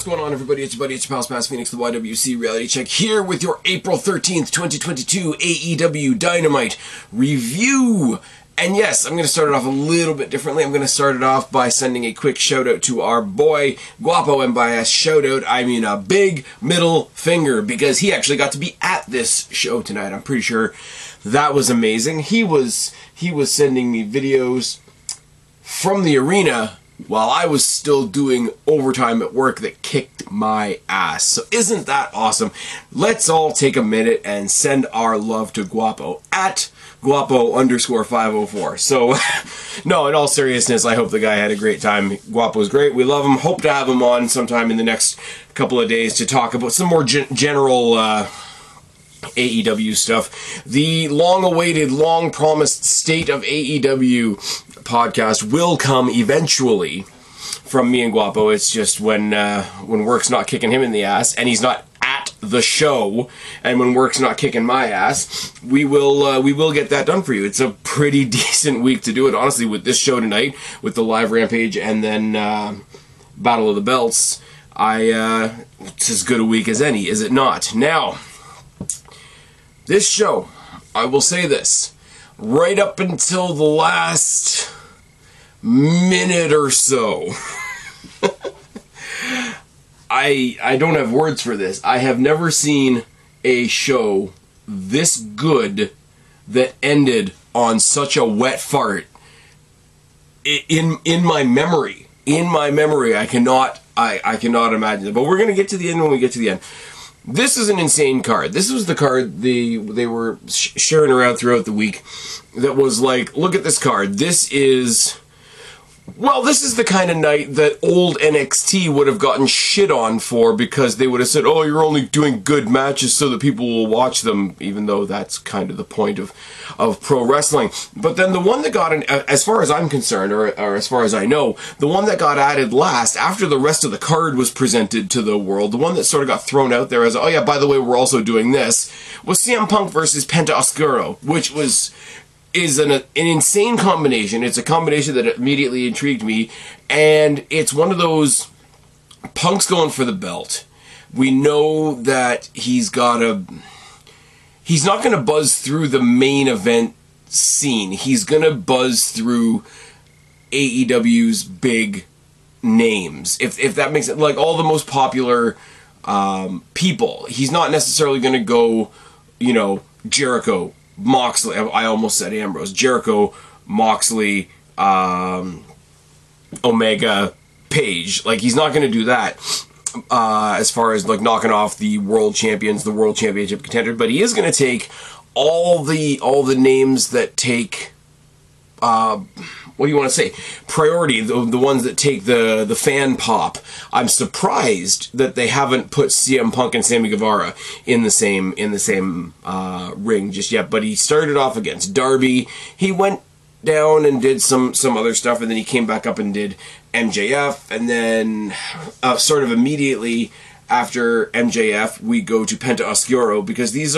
going on, everybody? It's your buddy, it's your pal Spaz Phoenix, the YWC Reality Check, here with your April 13th, 2022 AEW Dynamite review. And yes, I'm going to start it off a little bit differently. I'm going to start it off by sending a quick shout out to our boy, Guapo, and by a shout out, I mean a big middle finger, because he actually got to be at this show tonight. I'm pretty sure that was amazing. He was sending me videos from the arena while I was still doing overtime at work that kicked my ass. So isn't that awesome? Let's all take a minute and send our love to Guapo at Guapo_504. So, no, in all seriousness, I hope the guy had a great time. Guapo's great. We love him. Hope to have him on sometime in the next couple of days to talk about some more general AEW stuff. The long-awaited, long-promised State of AEW podcast will come eventually from me and Guapo. It's just when work's not kicking him in the ass and he's not at the show, and when work's not kicking my ass, we will get that done for you. It's a pretty decent week to do it, honestly, with this show tonight, with the live Rampage and then Battle of the Belts. It's as good a week as any, is it not? Now, this show, I will say this, right up until the last minute or so, I don't have words for this. I have never seen a show this good that ended on such a wet fart in my memory. In my memory, I cannot imagine it. But we're going to get to the end when we get to the end. This is an insane card. This was the card they were sharing around throughout the week that was like, look at this card. This is the kind of night that old NXT would have gotten shit on for, because they would have said, oh, you're only doing good matches so that people will watch them, even though that's kind of the point of pro wrestling. But then the one that got, as far as I'm concerned, or as far as I know, the one that got added last, after the rest of the card was presented to the world, the one that sort of got thrown out there as, oh yeah, by the way, we're also doing this, was CM Punk versus PENTA OSCURO, which is an insane combination. It's a combination that immediately intrigued me, and it's one of those, Punk's going for the belt. We know that he's not going to buzz through the main event scene. He's going to buzz through AEW's big names, if that makes it, like all the most popular people. He's not necessarily going to go, Jericho, Moxley, I almost said Ambrose, Jericho, Moxley, Omega, Page. Like, he's not going to do that as far as like knocking off the world champions, the world championship contenders, but he is going to take all the names that take what do you want to say? Priority, the ones that take the fan pop. I'm surprised that they haven't put CM Punk and Sammy Guevara in the same ring just yet. But he started off against Darby. He went down and did some other stuff, and then he came back up and did MJF, and then sort of immediately after MJF, we go to PENTA OSCURO, because these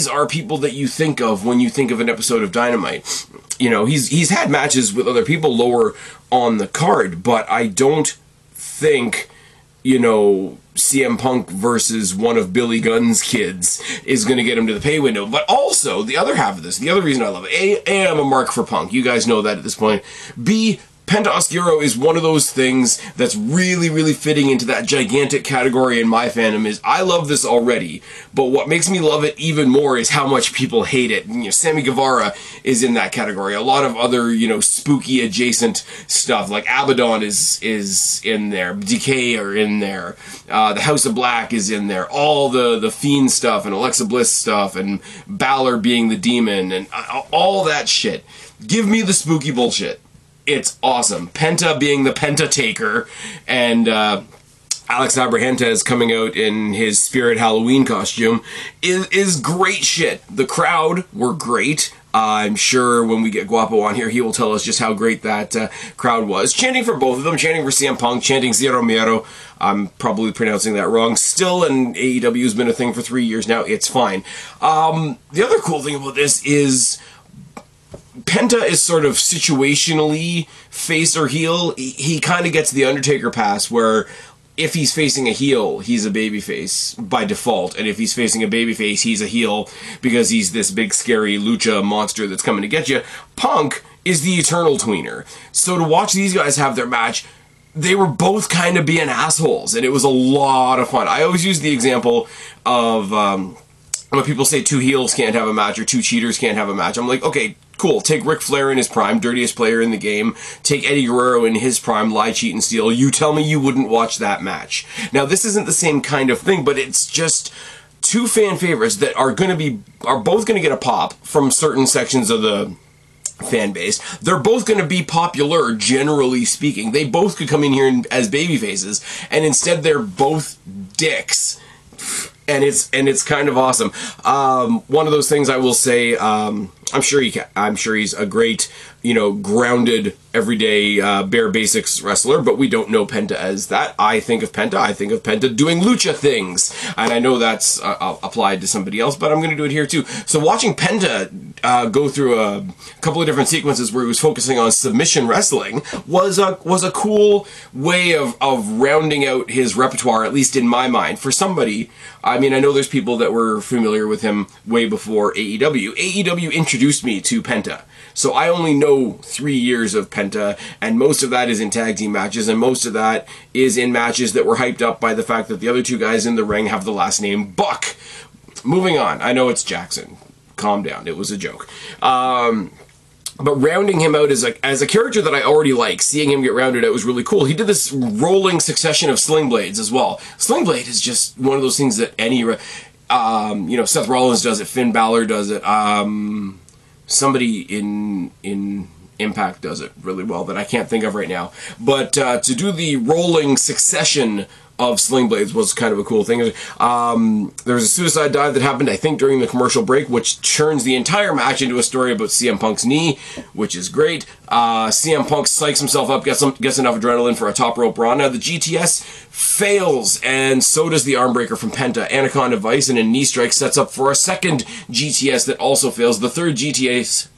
are people that you think of when you think of an episode of Dynamite. He's had matches with other people lower on the card, but I don't think, CM Punk versus one of Billy Gunn's kids is going to get him to the pay window. But also, the other half of this, the other reason I love it, A, I'm a mark for Punk. You guys know that at this point. B, PENTA OSCURO is one of those things that's really, really fitting into that gigantic category in my fandom. Is I love this already, but what makes me love it even more is how much people hate it. Sammy Guevara is in that category. A lot of other, spooky adjacent stuff, like Abaddon is in there. Decay are in there. The House of Black is in there. All the Fiend stuff and Alexa Bliss stuff and Balor being the demon and all that shit. Give me the spooky bullshit. It's awesome. Penta being the Pentataker, and Alex Abrahantes coming out in his Spirit Halloween costume is great shit. The crowd were great. I'm sure when we get Guapo on here, he will tell us just how great that crowd was. Chanting for both of them, chanting for CM Punk, chanting Zero Miedo. I'm probably pronouncing that wrong. Still, and AEW has been a thing for 3 years now. It's fine. The other cool thing about this is Penta is sort of situationally face or heel. He kind of gets the Undertaker pass where if he's facing a heel, he's a babyface by default, and if he's facing a babyface, he's a heel because he's this big, scary lucha monster that's coming to get you. Punk is the eternal tweener. So to watch these guys have their match, they were both kind of being assholes, and it was a lot of fun. I always use the example of when people say two heels can't have a match or two cheaters can't have a match. I'm like, okay, cool. Take Ric Flair in his prime, dirtiest player in the game. Take Eddie Guerrero in his prime, lie, cheat, and steal. You tell me you wouldn't watch that match. Now, this isn't the same kind of thing, but it's just two fan favorites that are both going to get a pop from certain sections of the fan base. They're both going to be popular, generally speaking. They both could come in here as baby faces, and instead they're both dicks. And it's kind of awesome. One of those things I will say, I'm sure he's a great, grounded, everyday, bare basics wrestler, but we don't know Penta as that. I think of Penta doing lucha things, and I know that's applied to somebody else, but I'm going to do it here too. So watching Penta go through a couple of different sequences where he was focusing on submission wrestling was a cool way of rounding out his repertoire, at least in my mind. For somebody, I mean, I know there's people that were familiar with him way before AEW. AEW introduced me to Penta. So I only know 3 years of Penta, and most of that is in tag team matches, and most of that is in matches that were hyped up by the fact that the other two guys in the ring have the last name Buck. Moving on. I know it's Jackson. Calm down. It was a joke. But rounding him out as a character that I already like, seeing him get rounded out was really cool. He did this rolling succession of sling blades as well. Sling blade is just one of those things that any, Seth Rollins does it, Finn Balor does it, somebody in Impact does it really well that I can't think of right now. But to do the rolling succession of sling blades was kind of a cool thing. There was a suicide dive that happened, I think, during the commercial break, which turns the entire match into a story about CM Punk's knee, which is great. CM Punk psychs himself up, gets enough adrenaline for a top rope run. Now the GTS fails, and so does the armbreaker from Penta. Anaconda Vice and a knee strike sets up for a second GTS that also fails. The third GTS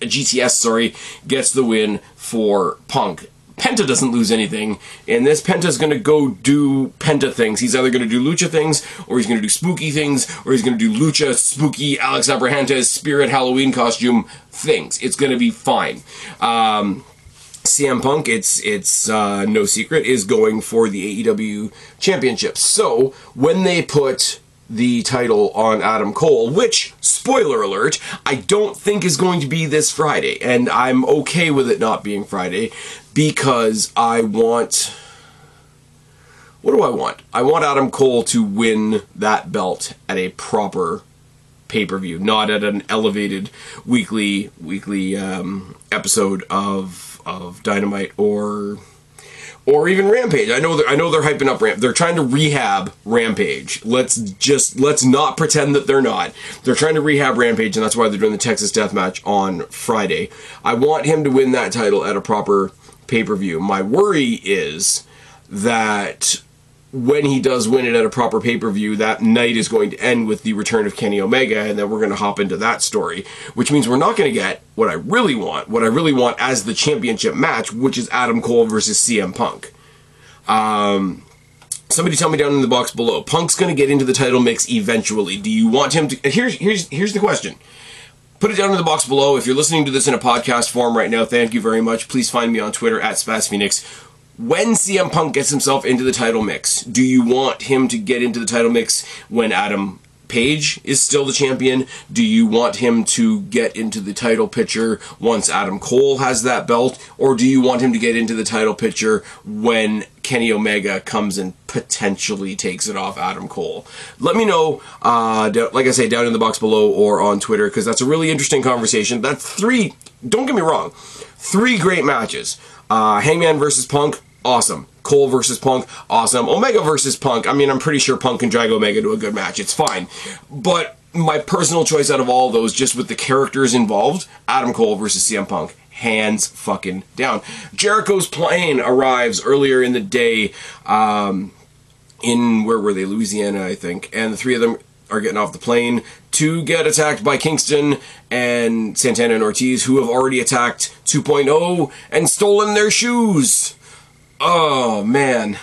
gets the win for Punk. Penta doesn't lose anything. In this, Penta's going to go do Penta things. He's either going to do lucha things, or he's going to do spooky things, or he's going to do lucha, spooky, Alex Abrahantes, spirit, Halloween costume things. It's going to be fine. CM Punk, it's no secret, is going for the AEW Championship. So, when they put the title on Adam Cole, which, spoiler alert, I don't think is going to be this Friday, and I'm okay with it not being Friday, because I want... What do I want? I want Adam Cole to win that belt at a proper pay-per-view, not at an elevated weekly episode of Dynamite or even Rampage. I know they're hyping up They're trying to rehab Rampage. Let's not pretend that they're not. They're trying to rehab Rampage, and that's why they're doing the Texas Deathmatch on Friday. I want him to win that title at a proper pay-per-view. My worry is that when he does win it at a proper pay-per-view, that night is going to end with the return of Kenny Omega, and then we're going to hop into that story, which means we're not going to get what I really want as the championship match, which is Adam Cole versus CM Punk. Somebody tell me down in the box below. Punk's going to get into the title mix eventually. Do you want him to... Here's the question. Put it down in the box below. If you're listening to this in a podcast form right now, thank you very much. Please find me on Twitter at SpazPhoenix. When CM Punk gets himself into the title mix, do you want him to get into the title mix when Adam Page is still the champion? Do you want him to get into the title picture once Adam Cole has that belt? Or do you want him to get into the title picture when Kenny Omega comes and potentially takes it off Adam Cole? Let me know, like I say, down in the box below or on Twitter, because that's a really interesting conversation. That's three, don't get me wrong, 3 great matches. Hangman versus Punk, awesome. Cole versus Punk, awesome. Omega versus Punk, I mean, I'm pretty sure Punk can drag Omega to a good match. It's fine. But my personal choice out of all those, just with the characters involved, Adam Cole versus CM Punk. Hands fucking down. Jericho's plane arrives earlier in the day in, where were they? Louisiana, I think. And the 3 of them are getting off the plane to get attacked by Kingston and Santana and Ortiz, who have already attacked 2.0 and stolen their shoes. Oh, man.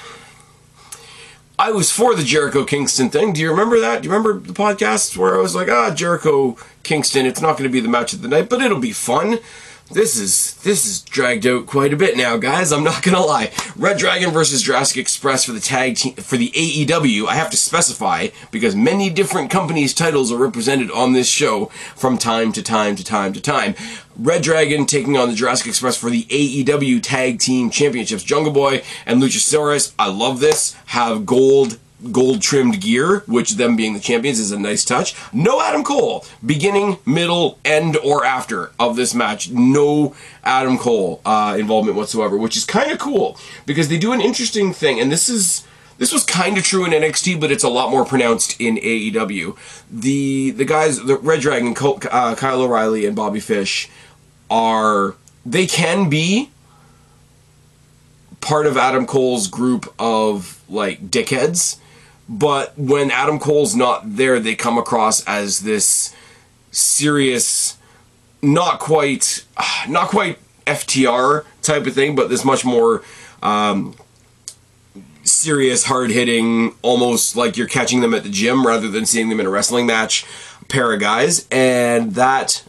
I was for the Jericho Kingston thing. Do you remember that? Do you remember the podcast where I was like, Jericho Kingston, it's not going to be the match of the night, but it'll be fun. This is dragged out quite a bit now, guys. I'm not gonna lie. Red Dragon versus Jurassic Express for the tag team for the AEW. I have to specify because many different companies' titles are represented on this show from time to time to time to time. Red Dragon taking on the Jurassic Express for the AEW Tag Team Championships. Jungle Boy and Luchasaurus, I love this, have gold trimmed gear, which them being the champions is a nice touch. No Adam Cole, beginning, middle, end, or after of this match. No Adam Cole involvement whatsoever, which is kind of cool because they do an interesting thing, and this was kind of true in NXT, but it's a lot more pronounced in AEW. The guys, the Red Dragon, Kyle O'Reilly and Bobby Fish they can be part of Adam Cole's group of like dickheads. But when Adam Cole's not there, they come across as this serious, not quite FTR type of thing, but this much more serious, hard-hitting, almost like you're catching them at the gym rather than seeing them in a wrestling match pair of guys. And that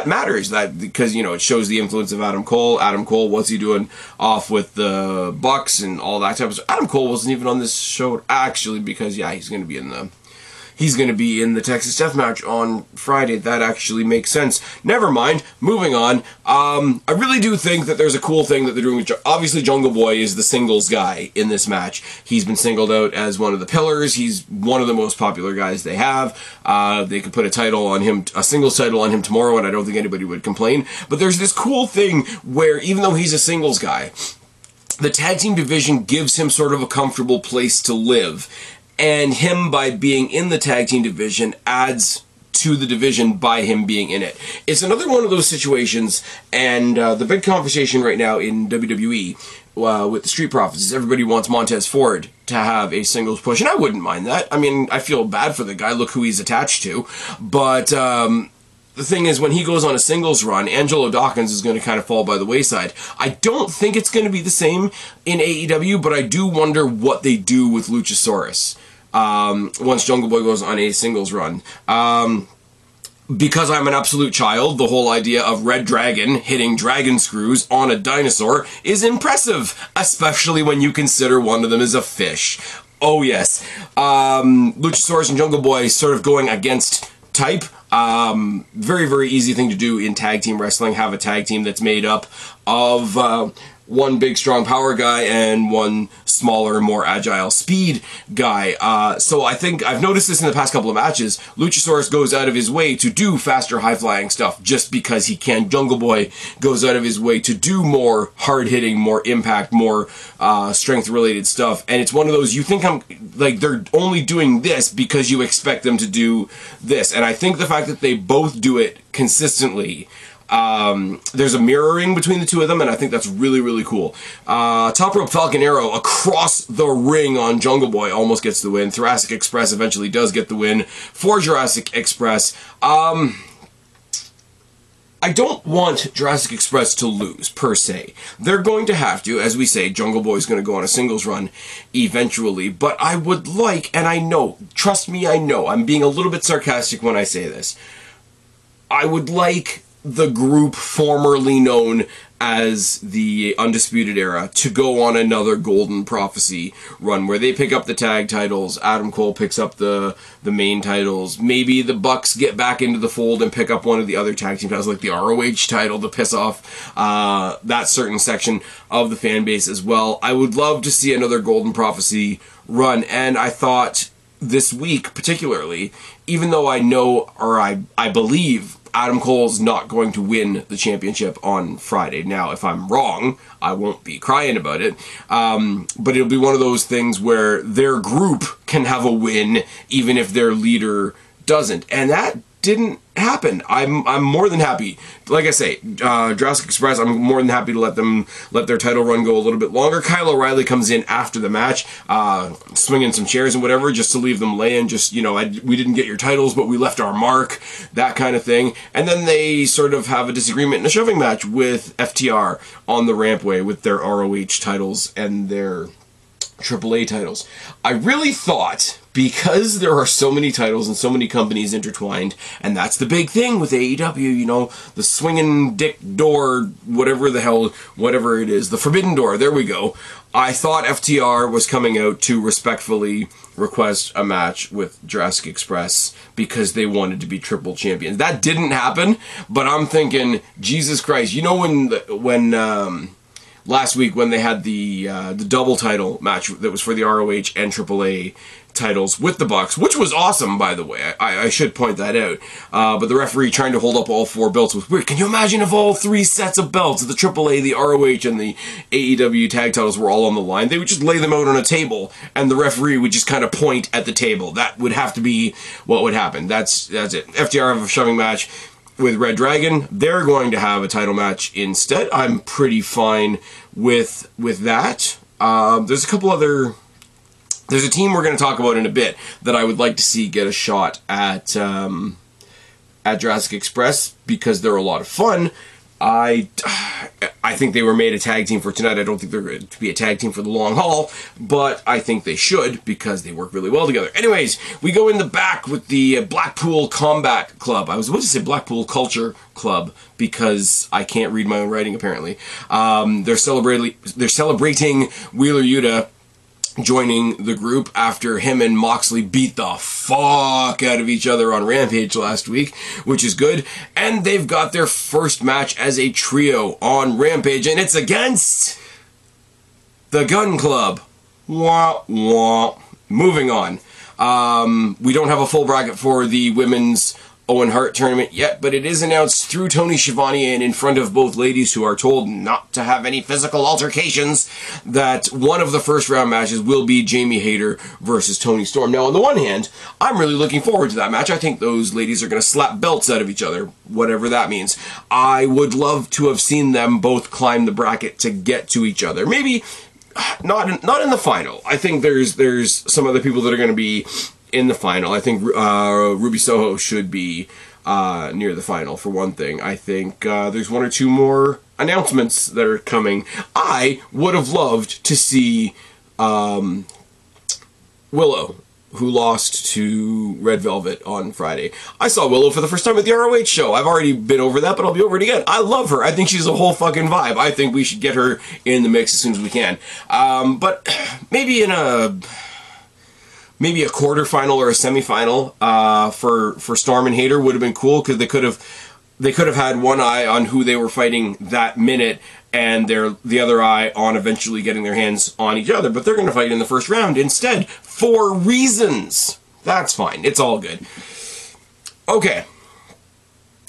matters, because, you know, it shows the influence of Adam Cole. Adam Cole, what's he doing off with the Bucks and all that type of stuff. Adam Cole wasn't even on this show, actually, because, yeah, he's going to be in the Texas Death Match on Friday. That actually makes sense. Never mind. Moving on. I really do think that there's a cool thing that they're doing. Obviously, Jungle Boy is the singles guy in this match. He's been singled out as one of the pillars. He's one of the most popular guys they have. They could put a title on him, a singles title on him tomorrow, and I don't think anybody would complain. But there's this cool thing where, even though he's a singles guy, the tag team division gives him sort of a comfortable place to live. And him, by being in the tag team division, adds to the division by him being in it. It's another one of those situations, and the big conversation right now in WWE with the Street Profits is everybody wants Montez Ford to have a singles push, and I wouldn't mind that. I mean, I feel bad for the guy. Look who he's attached to. But the thing is, when he goes on a singles run, Angelo Dawkins is going to kind of fall by the wayside. I don't think it's going to be the same in AEW, but I do wonder what they do with Luchasaurus once Jungle Boy goes on a singles run. Because I'm an absolute child, the whole idea of Red Dragon hitting dragon screws on a dinosaur is impressive, especially when you consider one of them is a fish. Oh yes. Luchasaurus and Jungle Boy sort of going against type. Very, very easy thing to do in tag team wrestling. Have a tag team that's made up of one big, strong power guy and one smaller, more agile speed guy. So I think I've noticed this in the past couple of matches. Luchasaurus goes out of his way to do faster, high-flying stuff just because he can. Jungle Boy goes out of his way to do more hard-hitting, more impact, more strength-related stuff. And it's one of those, you think they're only doing this because you expect them to do this. And I think the fact that they both do it consistently, there's a mirroring between the two of them, and I think that's really, really cool. Top Rope Falcon Arrow across the ring on Jungle Boy almost gets the win. Jurassic Express eventually does get the win for Jurassic Express. I don't want Jurassic Express to lose, per se. They're going to have to, as we say, Jungle Boy's going to go on a singles run eventually, but I would like, and I know, trust me, I know, I'm being a little bit sarcastic when I say this, I would like the group formerly known as the Undisputed Era to go on another Golden Prophecy run where they pick up the tag titles, Adam Cole picks up the main titles, maybe the Bucks get back into the fold and pick up one of the other tag team titles like the ROH title to piss off that certain section of the fan base as well. I would love to see another Golden Prophecy run, and I thought this week particularly, even though I know, or I believe Adam Cole's not going to win the championship on Friday. Now, if I'm wrong, I won't be crying about it. But it'll be one of those things where their group can have a win even if their leader doesn't. And that didn't happen. I'm more than happy. Like I say, Jurassic Express, I'm more than happy to let their title run go a little bit longer. Kyle O'Reilly comes in after the match, swinging some chairs and whatever, just to leave them laying. Just, you know, we didn't get your titles, but we left our mark, that kind of thing. And then they sort of have a disagreement in a shoving match with FTR on the rampway with their ROH titles and their AAA titles. I really thought, because there are so many titles and so many companies intertwined, and that's the big thing with AEW, you know, the swinging dick door, whatever the hell, whatever it is, the forbidden door, there we go. I thought FTR was coming out to respectfully request a match with Jurassic Express because they wanted to be triple champions. That didn't happen, but I'm thinking, Jesus Christ, you know when last week when they had the double title match that was for the ROH and AAA titles with the Bucks, which was awesome, by the way. I should point that out. But the referee trying to hold up all 4 belts was weird. Can you imagine if all 3 sets of belts, the AAA, the ROH, and the AEW tag titles were all on the line? They would just lay them out on a table, and the referee would just kind of point at the table. That would have to be what would happen. That's it. FTR have a shoving match with Red Dragon. They're going to have a title match instead. I'm pretty fine with that. There's a couple other... There's a team we're going to talk about in a bit that I would like to see get a shot at Jurassic Express because they're a lot of fun. I think they were made a tag team for tonight. I don't think they're going to be a tag team for the long haul, but I think they should because they work really well together. Anyways, we go in the back with the Blackpool Combat Club. I was about to say Blackpool Culture Club because I can't read my own writing apparently. They're celebrating Wheeler Yuta joining the group after him and Moxley beat the fuck out of each other on Rampage last week, which is good. And they've got their first match as a trio on Rampage, and it's against the Gun Club. Wah, wah. Moving on. We don't have a full bracket for the women's Owen Hart tournament yet, but it is announced through Tony Schiavone and in front of both ladies who are told not to have any physical altercations that one of the first round matches will be Jamie Hayter versus Toni Storm. Now, on the one hand, I'm really looking forward to that match. I think those ladies are going to slap belts out of each other, whatever that means. I would love to have seen them both climb the bracket to get to each other. Maybe not in the final. I think there's some other people that are going to be in the final. I think Ruby Soho should be near the final, for one thing. I think there's 1 or 2 more announcements that are coming. I would have loved to see Willow, who lost to Red Velvet on Friday. I saw Willow for the first time at the ROH show. I've already been over that, but I'll be over it again. I love her. I think she's a whole fucking vibe. I think we should get her in the mix as soon as we can. But maybe in a quarterfinal or a semifinal for Storm and Hayter would have been cool because they could have had one eye on who they were fighting that minute and the other eye on eventually getting their hands on each other. But they're going to fight in the first round instead for reasons. That's fine. It's all good. Okay.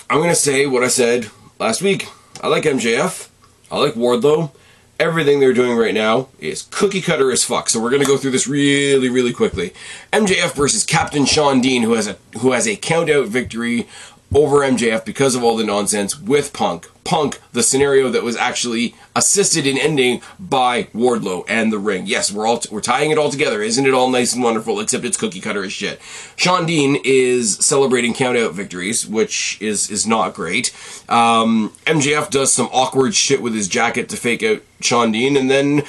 I'm going to say what I said last week. I like MJF. I like Wardlow. Everything they're doing right now is cookie cutter as fuck. So we're going to go through this really, really quickly. MJF versus Captain Shawn Dean, who has a count-out victory over MJF because of all the nonsense with Punk. Punk, the scenario that was actually assisted in ending by Wardlow and the Ring. Yes, we're tying it all together. Isn't it all nice and wonderful? Except it's cookie cutter as shit. Shawn Dean is celebrating count-out victories, which is not great. MJF does some awkward shit with his jacket to fake out Shawn Dean, and then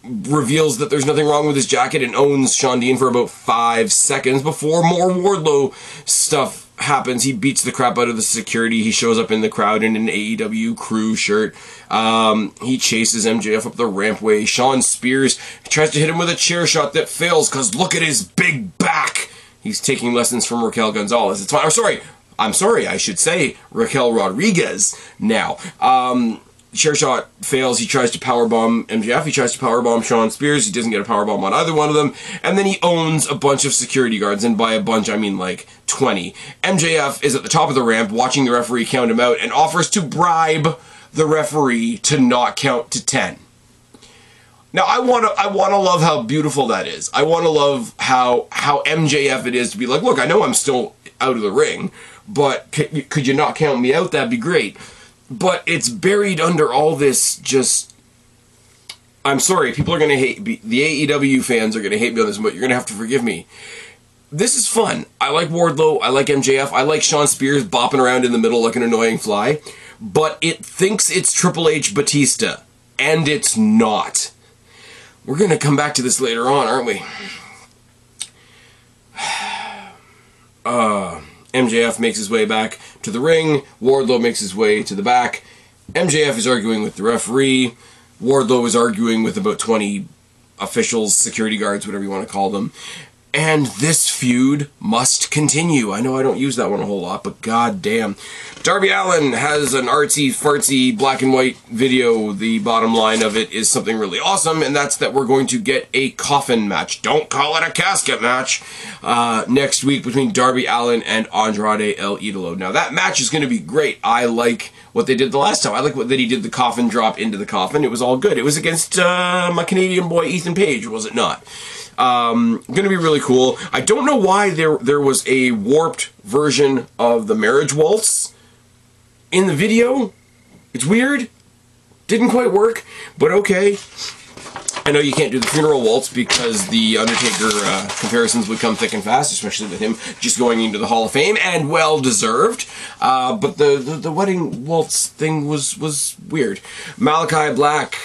reveals that there's nothing wrong with his jacket and owns Shawn Dean for about 5 seconds before more Wardlow stuff happens. He beats the crap out of the security. He shows up in the crowd in an AEW crew shirt. He chases MJF up the rampway. Sean Spears tries to hit him with a chair shot that fails because look at his big back. He's taking lessons from Raquel Gonzalez. It's fine. I'm sorry, I should say Raquel Rodriguez now. Chair shot fails. He tries to powerbomb MJF. He tries to powerbomb Sean Spears. He doesn't get a powerbomb on either one of them. And then he owns a bunch of security guards. And by a bunch, I mean like 20. MJF is at the top of the ramp watching the referee count him out and offers to bribe the referee to not count to 10. Now, I want to love how beautiful that is. I want to love how MJF it is to be like, look, I know I'm still out of the ring, but could you not count me out? That'd be great. But it's buried under all this just... I'm sorry, people are going to hate... The AEW fans are going to hate me on this, but you're going to have to forgive me. This is fun. I like Wardlow. I like MJF. I like Sean Spears bopping around in the middle like an annoying fly. But it thinks it's Triple H Batista. And it's not. We're going to come back to this later on, aren't we? MJF makes his way back to the ring. Wardlow makes his way to the back. MJF is arguing with the referee. Wardlow is arguing with about 20 officials, security guards, whatever you want to call them. And this feud must continue. I know I don't use that one a whole lot, but goddamn. Darby Allin has an artsy-fartsy black and white video. The bottom line of it is something really awesome, and that's that we're going to get a coffin match. Don't call it a casket match. Next week between Darby Allin and Andrade El Idolo. Now, that match is going to be great. I like what they did the last time. I like that he did the coffin drop into the coffin. It was all good. It was against my Canadian boy Ethan Page, was it not? Going to be really cool. I don't know why there was a warped version of the marriage waltz in the video. It's weird. Didn't quite work, but okay. I know you can't do the funeral waltz because the Undertaker comparisons would come thick and fast, especially with him just going into the Hall of Fame, and well deserved. But the wedding waltz thing was weird. Malachi Black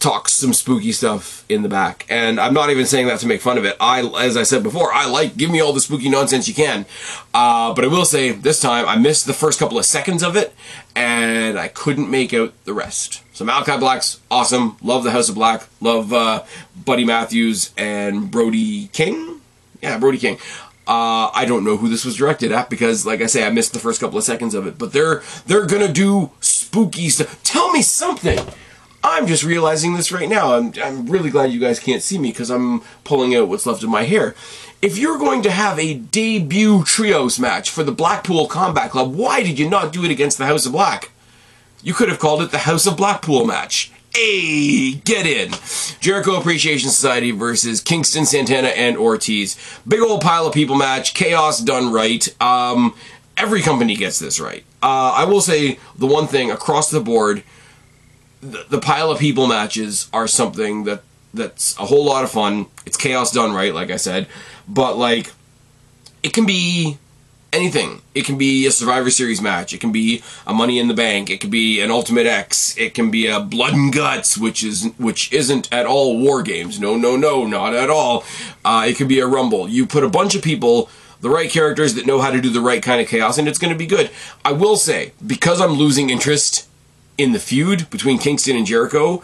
talks some spooky stuff in the back, and I'm not even saying that to make fun of it. As I said before, give me all the spooky nonsense you can. But I will say this time I missed the first couple of seconds of it, and I couldn't make out the rest. So Malachi Black's awesome. Love the House of Black. Love Buddy Matthews and Brody King. Yeah, Brody King. I don't know who this was directed at because, like I say, I missed the first couple of seconds of it. But they're gonna do spooky stuff. Tell me something. I'm just realizing this right now. I'm really glad you guys can't see me because I'm pulling out what's left of my hair. If you're going to have a debut trios match for the Blackpool Combat Club, why did you not do it against the House of Black? You could have called it the House of Blackpool match. Hey, get in. Jericho Appreciation Society versus Kingston, Santana, and Ortiz. Big old pile of people match. Chaos done right. Every company gets this right. I will say the one thing across the board, the pile of people matches are something that's a whole lot of fun. It's chaos done right, like I said. But, like, it can be anything. It can be a Survivor Series match. It can be a Money in the Bank. It can be an Ultimate X. It can be a Blood and Guts, which isn't at all War Games. No, not at all. It could be a Rumble. You put a bunch of people, the right characters that know how to do the right kind of chaos, and it's going to be good. I will say, because I'm losing interest in the feud between Kingston and Jericho,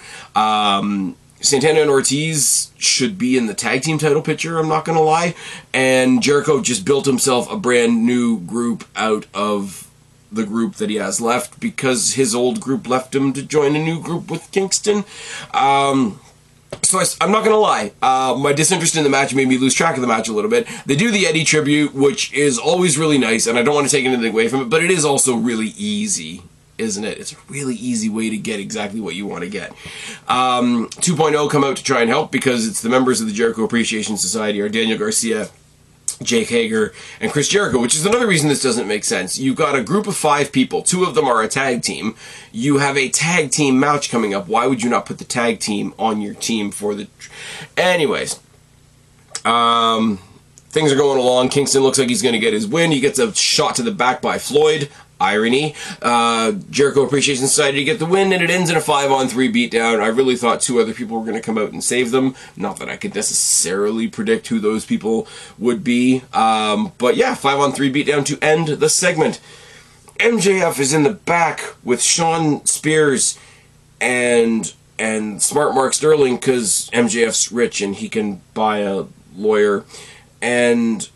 Santana and Ortiz should be in the tag team title picture, I'm not going to lie. And Jericho just built himself a brand new group out of the group that he has left because his old group left him to join a new group with Kingston. So I'm not going to lie. My disinterest in the match made me lose track of the match a little bit. They do the Eddie tribute, which is always really nice, and I don't want to take anything away from it, but it is also really easy. Isn't it? It's a really easy way to get exactly what you want to get. 2.0 come out to try and help because it's the members of the Jericho Appreciation Society are Daniel Garcia, Jake Hager, and Chris Jericho, which is another reason this doesn't make sense. You've got a group of 5 people. 2 of them are a tag team. You have a tag team match coming up. Why would you not put the tag team on your team for the... Anyways. Things are going along. Kingston looks like he's going to get his win. He gets a shot to the back by Floyd. Irony. Jericho Appreciation Society to get the win, and it ends in a 5-on-3 beatdown. I really thought 2 other people were going to come out and save them. Not that I could necessarily predict who those people would be. But yeah, 5-on-3 beatdown to end the segment. MJF is in the back with Sean Spears and Smart Mark Sterling because MJF's rich and he can buy a lawyer. And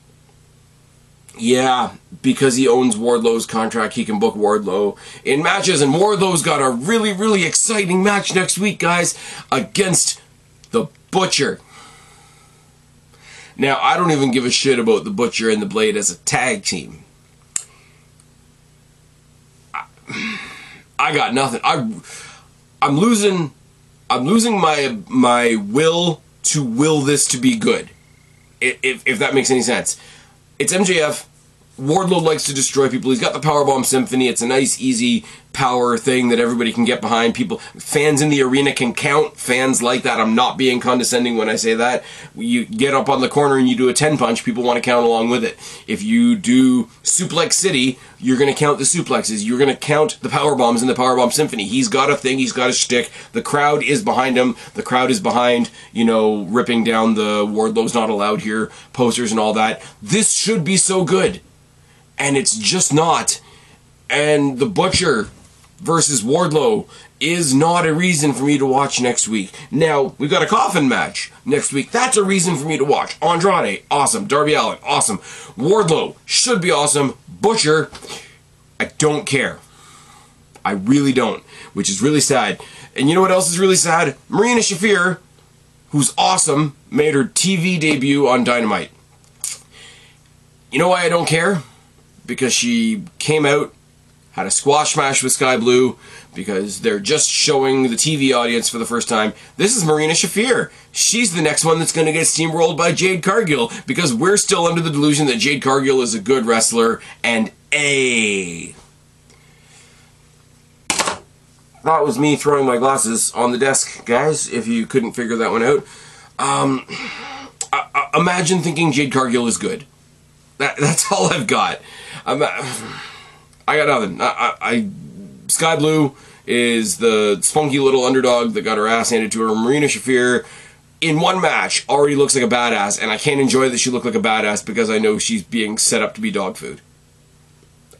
yeah, because he owns Wardlow's contract, he can book Wardlow in matches, and Wardlow's got a really, really exciting match next week, guys, against the Butcher. Now, I don't even give a shit about the Butcher and the Blade as a tag team. I got nothing. I'm losing my will to this to be good. If that makes any sense. It's MJF Wardlow likes to destroy people. He's got the Powerbomb Symphony. It's a nice, easy power thing that everybody can get behind. People, fans in the arena can count. Fans like that. I'm not being condescending when I say that. You get up on the corner and you do a 10 punch, people want to count along with it. If you do Suplex City, you're going to count the suplexes. You're going to count the power bombs in the Powerbomb Symphony. He's got a thing. He's got a shtick. The crowd is behind him. The crowd is behind, ripping down the Wardlow's not allowed here posters and all that. This should be so good. And it's just not. And the Butcher versus Wardlow is not a reason for me to watch next week. Now, we've got a coffin match next week. That's a reason for me to watch. Andrade, awesome. Darby Allin, awesome. Wardlow, should be awesome. Butcher, I don't care. I really don't, which is really sad. And you know what else is really sad? Marina Shafir, who's awesome, made her TV debut on Dynamite. You know why I don't care? Because she came out, had a squash match with Sky Blue, because they're just showing the TV audience for the first time. This is Marina Shafir. She's the next one that's going to get steamrolled by Jade Cargill, because we're still under the delusion that Jade Cargill is a good wrestler, and that was me throwing my glasses on the desk, guys, if you couldn't figure that one out. Imagine thinking Jade Cargill is good. That's all I've got. I got nothing. Sky Blue is the spunky little underdog that got her ass handed to her. Marina Shafir, in one match, already looks like a badass, and I can't enjoy that she looked like a badass because I know she's being set up to be dog food.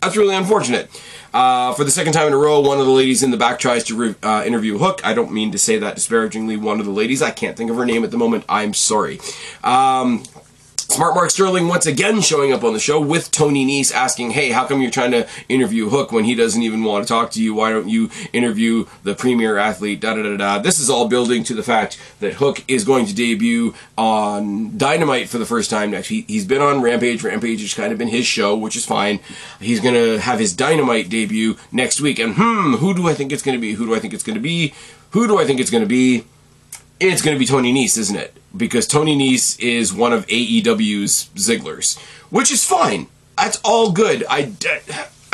That's really unfortunate. For the second time in a row, one of the ladies in the back tries to interview Hook. I don't mean to say that disparagingly. One of the ladies, I can't think of her name at the moment. I'm sorry. Smart Mark Sterling once again showing up on the show with Tony Nese asking, hey, how come you're trying to interview Hook when he doesn't even want to talk to you? Why don't you interview the premier athlete? Da-da-da-da. This is all building to the fact that Hook is going to debut on Dynamite for the first time next. He's been on Rampage. Rampage has kind of been his show, which is fine. He's going to have his Dynamite debut next week. And who do I think it's going to be? Who do I think it's going to be? Who do I think it's going to be? It's going to be Tony Nese, isn't it? Because Tony Nese is one of AEW's Zigglers, which is fine. That's all good. I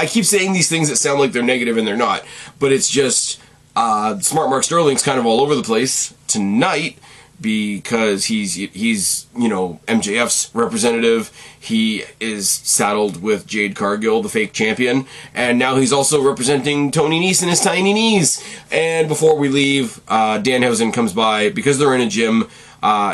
keep saying these things that sound like they're negative and they're not, but it's just Smart Mark Sterling's kind of all over the place tonight because he's MJF's representative. He is saddled with Jade Cargill, the fake champion, and now he's also representing Tony Nese and his tiny knees. And before we leave, Danhausen comes by because they're in a gym.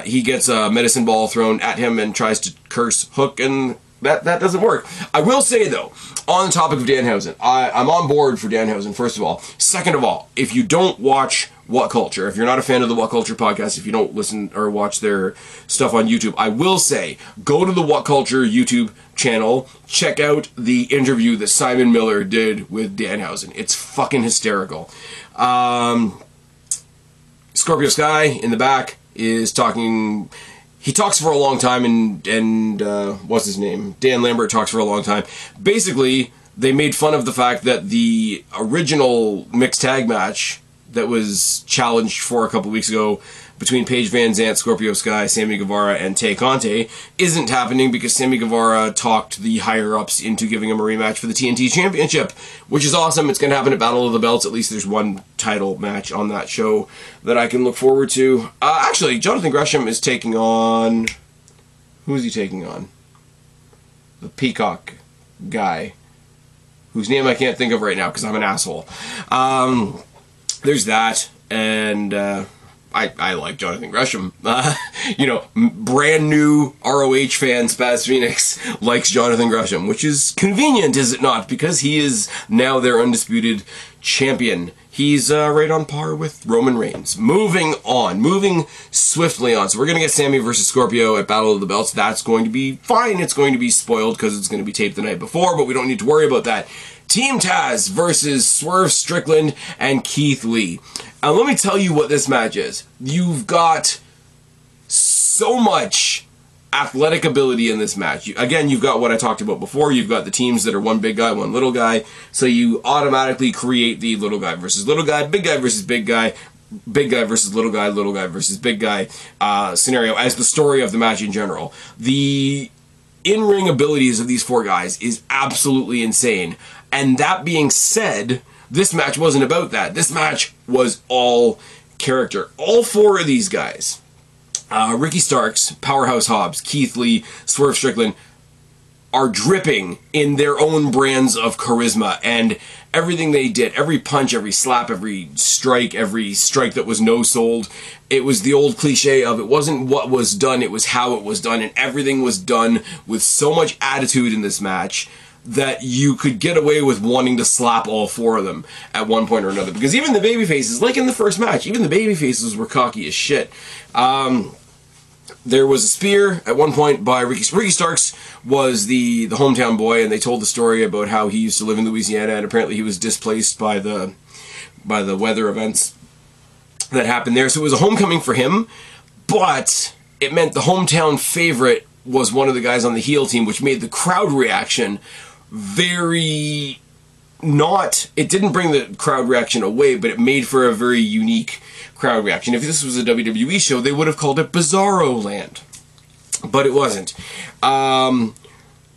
He gets a medicine ball thrown at him and tries to curse Hook, and that doesn't work. I will say, though, on the topic of Danhausen, I'm on board for Danhausen, first of all. Second of all, if you don't watch What Culture, if you're not a fan of the What Culture podcast, if you don't listen or watch their stuff on YouTube, I will say, go to the What Culture YouTube channel, check out the interview that Simon Miller did with Danhausen. It's fucking hysterical. Scorpio Sky, in the back, is talking. He talks for a long time, and what's his name? Dan Lambert talks for a long time. Basically, they made fun of the fact that the original mixed tag match that was challenged for a couple weeks ago between Paige Van Zant, Scorpio Sky, Sammy Guevara, and Tay Conte isn't happening because Sammy Guevara talked the higher-ups into giving him a rematch for the TNT Championship, which is awesome. It's going to happen at Battle of the Belts. At least there's one title match on that show that I can look forward to. Actually, Jonathan Gresham is taking on... Who is he taking on? The Peacock guy, whose name I can't think of right now because I'm an asshole. There's that, and... I like Jonathan Gresham. Brand new ROH fan Spaz Phoenix likes Jonathan Gresham, which is convenient, is it not? Because he is now their undisputed champion. He's right on par with Roman Reigns. Moving swiftly on. So we're going to get Sammy versus Scorpio at Battle of the Belts. That's going to be fine. It's going to be spoiled because it's going to be taped the night before, but we don't need to worry about that. Team Taz versus Swerve Strickland and Keith Lee. Now, let me tell you what this match is. You've got so much athletic ability in this match. Again, you've got what I talked about before. You've got the teams that are one big guy, one little guy. So you automatically create the little guy versus little guy, big guy versus big guy versus little guy versus big guy scenario as the story of the match in general. The in-ring abilities of these four guys is absolutely insane. And that being said, this match wasn't about that. This match was all character. All four of these guys, Ricky Starks, Powerhouse Hobbs, Keith Lee, Swerve Strickland, are dripping in their own brands of charisma, and everything they did, every punch, every slap, every strike that was no-sold, it was the old cliche of it wasn't what was done, it was how it was done, and everything was done with so much attitude in this match that you could get away with wanting to slap all four of them at one point or another. Because even the babyfaces, like in the first match, even the babyfaces were cocky as shit. There was a spear at one point by Ricky Starks was the hometown boy, and they told the story about how he used to live in Louisiana, and apparently he was displaced by the weather events that happened there. So it was a homecoming for him, but it meant the hometown favorite was one of the guys on the heel team, which made the crowd reaction very not... It didn't bring the crowd reaction away, but it made for a very unique crowd reaction. If this was a WWE show, they would have called it Bizarro Land. But it wasn't.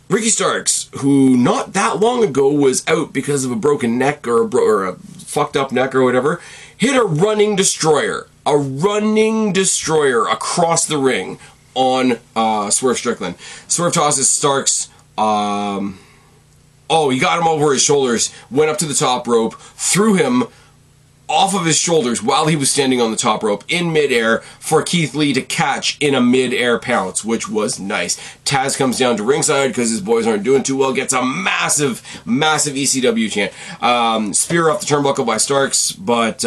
Ricky Starks, who not that long ago was out because of a broken neck or a fucked up neck or whatever, hit a running destroyer. A running destroyer across the ring on Swerve Strickland. Swerve tosses Starks. He got him over his shoulders, went up to the top rope, threw him off of his shoulders while he was standing on the top rope in midair for Keith Lee to catch in a midair pounce, which was nice. Taz comes down to ringside because his boys aren't doing too well, gets a massive, massive ECW chant. Spear off the turnbuckle by Starks, but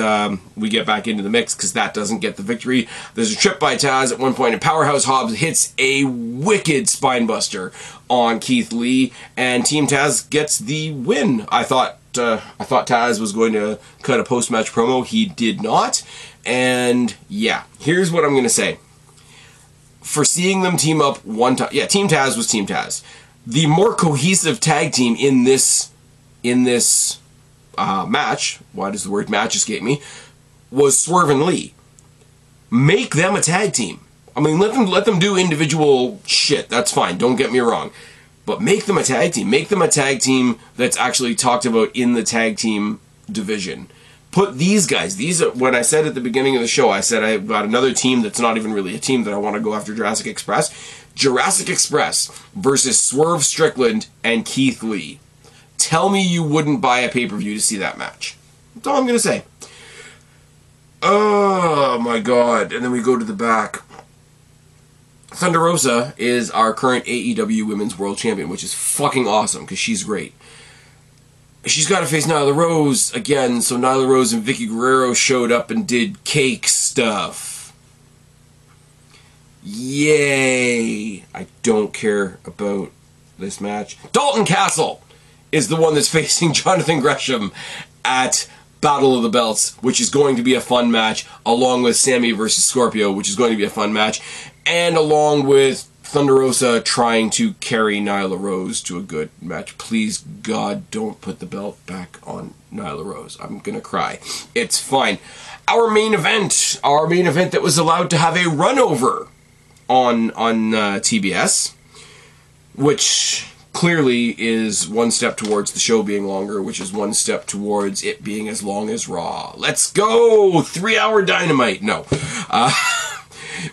we get back into the mix because that doesn't get the victory. There's a trip by Taz at one point, and Powerhouse Hobbs hits a wicked spinebuster on Keith Lee, and Team Taz gets the win. I thought Taz was going to cut a post-match promo. He did not. And yeah, here's what I'm going to say. For seeing them team up one time, yeah, Team Taz was Team Taz. The more cohesive tag team in this match, why does the word match escape me, was Swerve and Lee. Make them a tag team. I mean, let them do individual shit. That's fine. Don't get me wrong. But make them a tag team. Make them a tag team that's actually talked about in the tag team division. Put these guys, when I said at the beginning of the show, I said I've got another team that's not even really a team that I want to go after Jurassic Express. Jurassic Express versus Swerve Strickland and Keith Lee. Tell me you wouldn't buy a pay-per-view to see that match. That's all I'm going to say. Oh my god. And then we go to the back. Thunder Rosa is our current AEW Women's World Champion, which is fucking awesome, because she's great. She's got to face Nyla Rose again, so Nyla Rose and Vicky Guerrero showed up and did cake stuff. Yay! I don't care about this match. Dalton Castle is the one that's facing Jonathan Gresham at Battle of the Belts, which is going to be a fun match, along with Sammy versus Scorpio, which is going to be a fun match, and along with Thunder Rosa trying to carry Nyla Rose to a good match. Please, God, don't put the belt back on Nyla Rose. I'm gonna cry. It's fine. Our main event that was allowed to have a run-over on TBS, which clearly is one step towards the show being longer, which is one step towards it being as long as Raw. Let's go! 3-hour Dynamite. No.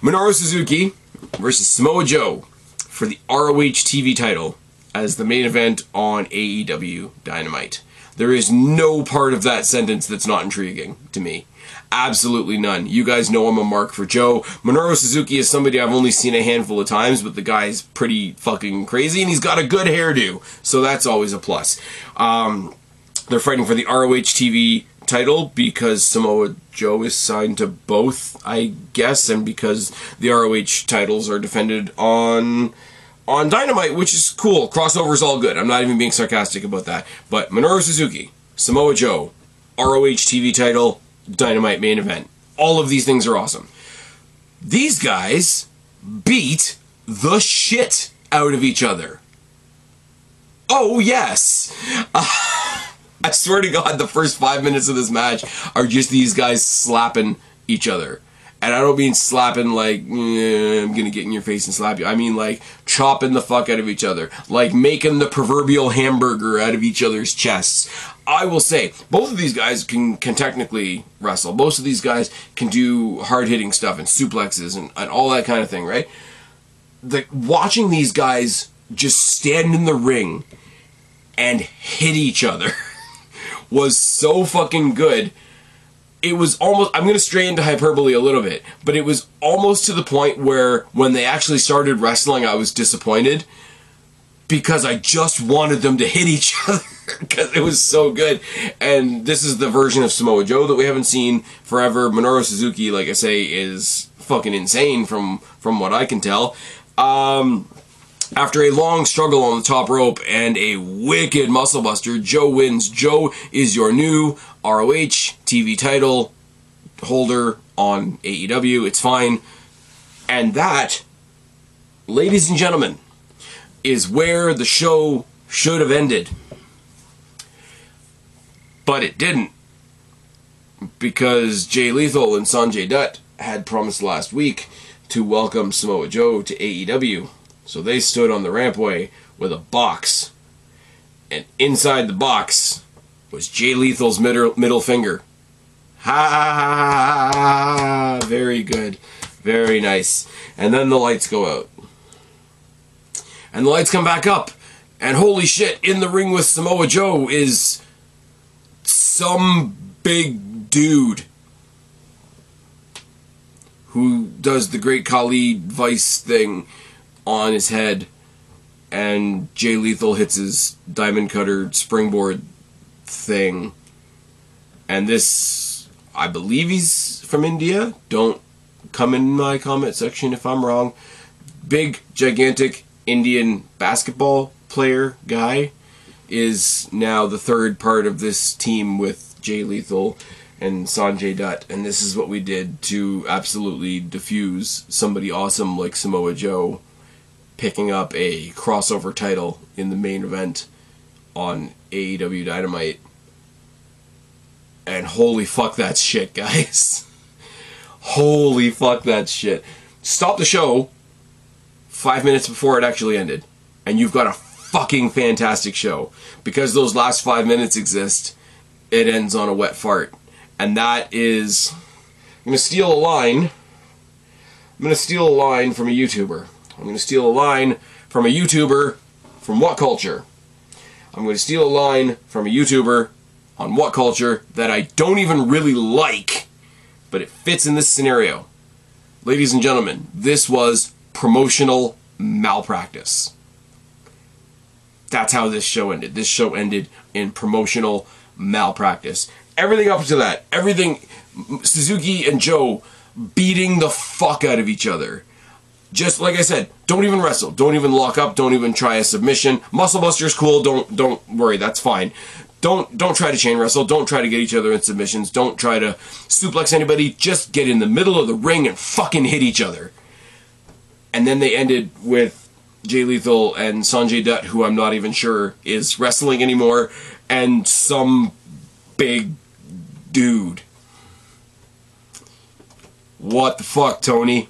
Minoru Suzuki versus Samoa Joe for the ROH TV title as the main event on AEW Dynamite. There is no part of that sentence that's not intriguing to me. Absolutely none. You guys know I'm a mark for Joe. Minoru Suzuki is somebody I've only seen a handful of times, but the guy's pretty fucking crazy, and he's got a good hairdo, so that's always a plus. They're fighting for the ROH TV title because Samoa Joe is signed to both, I guess, and because the ROH titles are defended on Dynamite, which is cool. Crossover's all good. I'm not even being sarcastic about that. But Minoru Suzuki, Samoa Joe, ROH TV title, Dynamite main event. All of these things are awesome. These guys beat the shit out of each other. Oh, yes. I swear to God, the first 5 minutes of this match are just these guys slapping each other. And I don't mean slapping like, I'm gonna get in your face and slap you. I mean like chopping the fuck out of each other. Like making the proverbial hamburger out of each other's chests. I will say, both of these guys can technically wrestle. Most of these guys can do hard-hitting stuff and suplexes and all that kind of thing, right? Watching these guys just stand in the ring and hit each other was so fucking good. It was almost, I'm going to stray into hyperbole a little bit, but it was almost to the point where when they actually started wrestling, I was disappointed because I just wanted them to hit each other because it was so good. And this is the version of Samoa Joe that we haven't seen forever. Minoru Suzuki, like I say, is fucking insane from what I can tell. After a long struggle on the top rope and a wicked muscle buster, Joe wins. Joe is your new ROH TV title holder on AEW. It's fine. And that, ladies and gentlemen, is where the show should have ended. But it didn't. Because Jay Lethal and Sanjay Dutt had promised last week to welcome Samoa Joe to AEW. So they stood on the rampway with a box. And inside the box was Jay Lethal's middle finger. Ha! Very good. Very nice. And then the lights go out. And the lights come back up. And holy shit, in the ring with Samoa Joe is some big dude who does the Great Khali Vice thing on his head, and Jay Lethal hits his diamond cutter springboard thing. And this, I believe he's from India. Don't come in my comment section if I'm wrong. Big, gigantic Indian basketball player guy is now the third part of this team with Jay Lethal and Sanjay Dutt, and this is what we did to absolutely diffuse somebody awesome like Samoa Joe picking up a crossover title in the main event on AEW Dynamite. And holy fuck that shit, guys. Holy fuck that shit. Stop the show 5 minutes before it actually ended, and you've got a fucking fantastic show. Because those last 5 minutes exist, it ends on a wet fart. And that is... I'm going to steal a line. I'm going to steal a line from a YouTuber. I'm going to steal a line from a YouTuber from What Culture. I'm going to steal a line from a YouTuber on What Culture that I don't even really like, but it fits in this scenario. Ladies and gentlemen, this was promotional malpractice. That's how this show ended. This show ended in promotional malpractice. Everything up to that, everything, Suzuki and Joe beating the fuck out of each other. Just like I said, don't even wrestle, don't even lock up, don't even try a submission. Muscle Buster's cool, don't worry, that's fine. Don't try to chain wrestle, don't try to get each other in submissions, don't try to suplex anybody, just get in the middle of the ring and fucking hit each other. And then they ended with Jay Lethal and Sanjay Dutt, who I'm not even sure is wrestling anymore, and some big dude. What the fuck, Tony?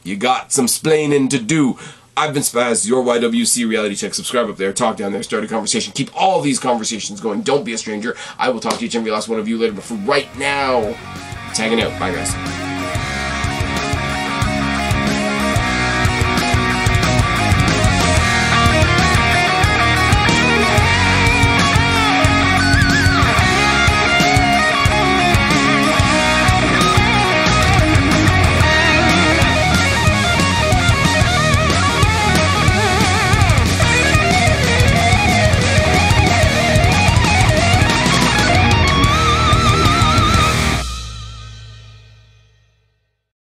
You got some splaining to do. I've been Spaz, your YWC Reality Check. Subscribe up there, talk down there, start a conversation. Keep all these conversations going. Don't be a stranger. I will talk to each and every last one of you later, but for right now, it's hanging out. Bye, guys.